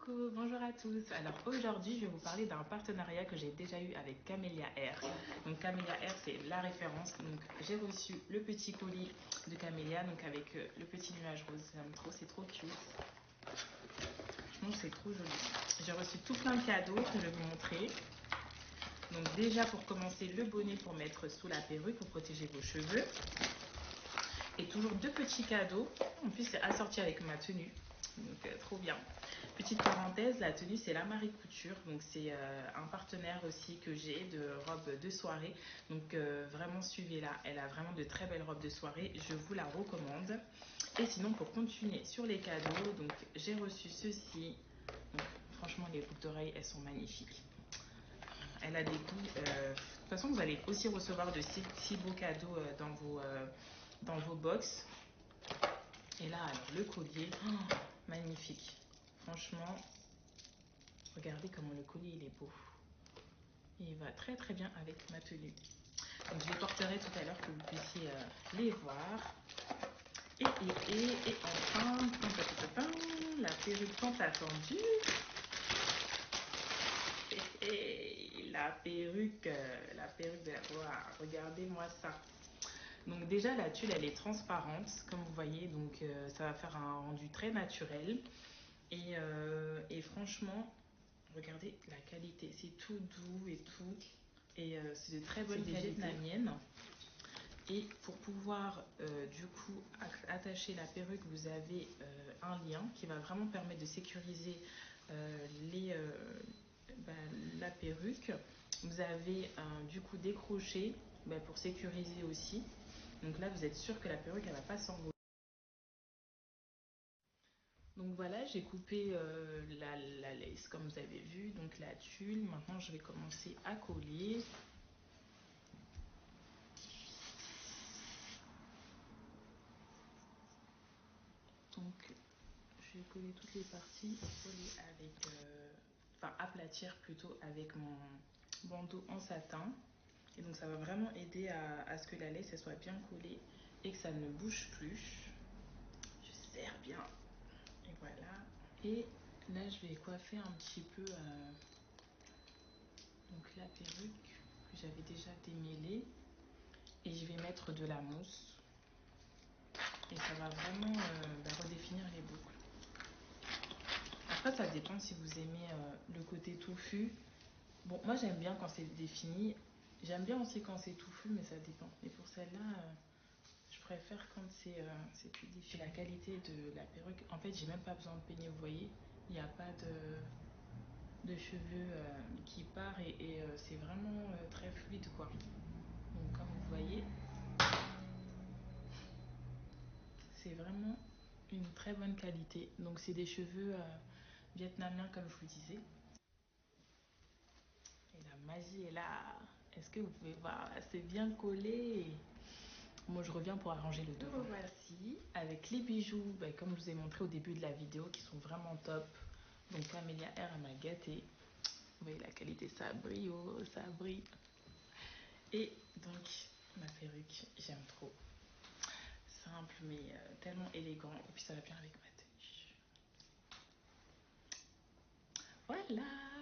Coucou, bonjour à tous. Alors aujourd'hui, je vais vous parler d'un partenariat que j'ai déjà eu avec Camélia Air. Donc Camélia Air, c'est la référence. Donc j'ai reçu le petit colis de Camélia, donc avec le petit nuage rose. J'aime trop, c'est trop cute. Franchement, c'est trop joli. J'ai reçu tout plein de cadeaux que je vais vous montrer. Donc déjà pour commencer, le bonnet pour mettre sous la perruque pour protéger vos cheveux. Et toujours deux petits cadeaux. En plus, c'est assorti avec ma tenue. Donc trop bien. Petite parenthèse, la tenue c'est la Marie Couture, donc c'est un partenaire aussi que j'ai de robes de soirée, donc vraiment suivez-la, elle a vraiment de très belles robes de soirée, je vous la recommande. Et sinon pour continuer sur les cadeaux, donc j'ai reçu ceci, donc, franchement les boucles d'oreilles elles sont magnifiques, elle a des goûts, de toute façon vous allez aussi recevoir de si beaux cadeaux dans vos box. Et là alors le collier, oh, magnifique. Franchement, regardez comment le collier il est beau. Il va très très bien avec ma tenue. Donc je les porterai tout à l'heure que vous puissiez les voir. Et enfin, la perruque tant attendue. La perruque de la gloire. Regardez-moi ça. Donc déjà la tulle elle est transparente comme vous voyez, donc ça va faire un rendu très naturel. Et franchement, regardez la qualité, c'est tout doux et tout. Et c'est de très bonne qualité vietnamienne. Et pour pouvoir du coup attacher la perruque, vous avez un lien qui va vraiment permettre de sécuriser la perruque. Vous avez du coup des crochets pour sécuriser aussi. Donc là, vous êtes sûr que la perruque elle va pas s'envoler. Donc voilà, j'ai coupé la lace comme vous avez vu, donc la tulle. Maintenant, je vais commencer à coller. Donc, je vais coller toutes les parties et coller avec, enfin aplatir plutôt avec mon bandeau en satin. Et donc, ça va vraiment aider à ce que la lace elle soit bien collée et que ça ne bouge plus. Je serre bien. Et voilà. Et là, je vais coiffer un petit peu donc la perruque que j'avais déjà démêlée. Et je vais mettre de la mousse. Et ça va vraiment redéfinir les boucles. Après, ça dépend si vous aimez le côté touffu. Bon, moi j'aime bien quand c'est défini. J'aime bien aussi quand c'est touffu, mais ça dépend. Et pour celle-là, je préfère quand c'est plus défini. La qualité de la perruque, en fait, j'ai même pas besoin de peigner, vous voyez. Il n'y a pas de cheveux qui part et c'est vraiment très fluide, quoi. Donc, comme vous voyez, c'est vraiment une très bonne qualité. Donc c'est des cheveux vietnamiens comme je vous disais. Et la magie est là. Est-ce que vous pouvez voir? C'est bien collé. Moi je reviens pour arranger le devant. Voici avec les bijoux, comme je vous ai montré au début de la vidéo, qui sont vraiment top. Donc Camélia Air elle m'a gâtée. Vous voyez la qualité, ça brille, oh, ça brille. Et donc ma perruque, j'aime trop. Simple mais tellement élégant. Et puis ça va bien avec ma tenue. Voilà.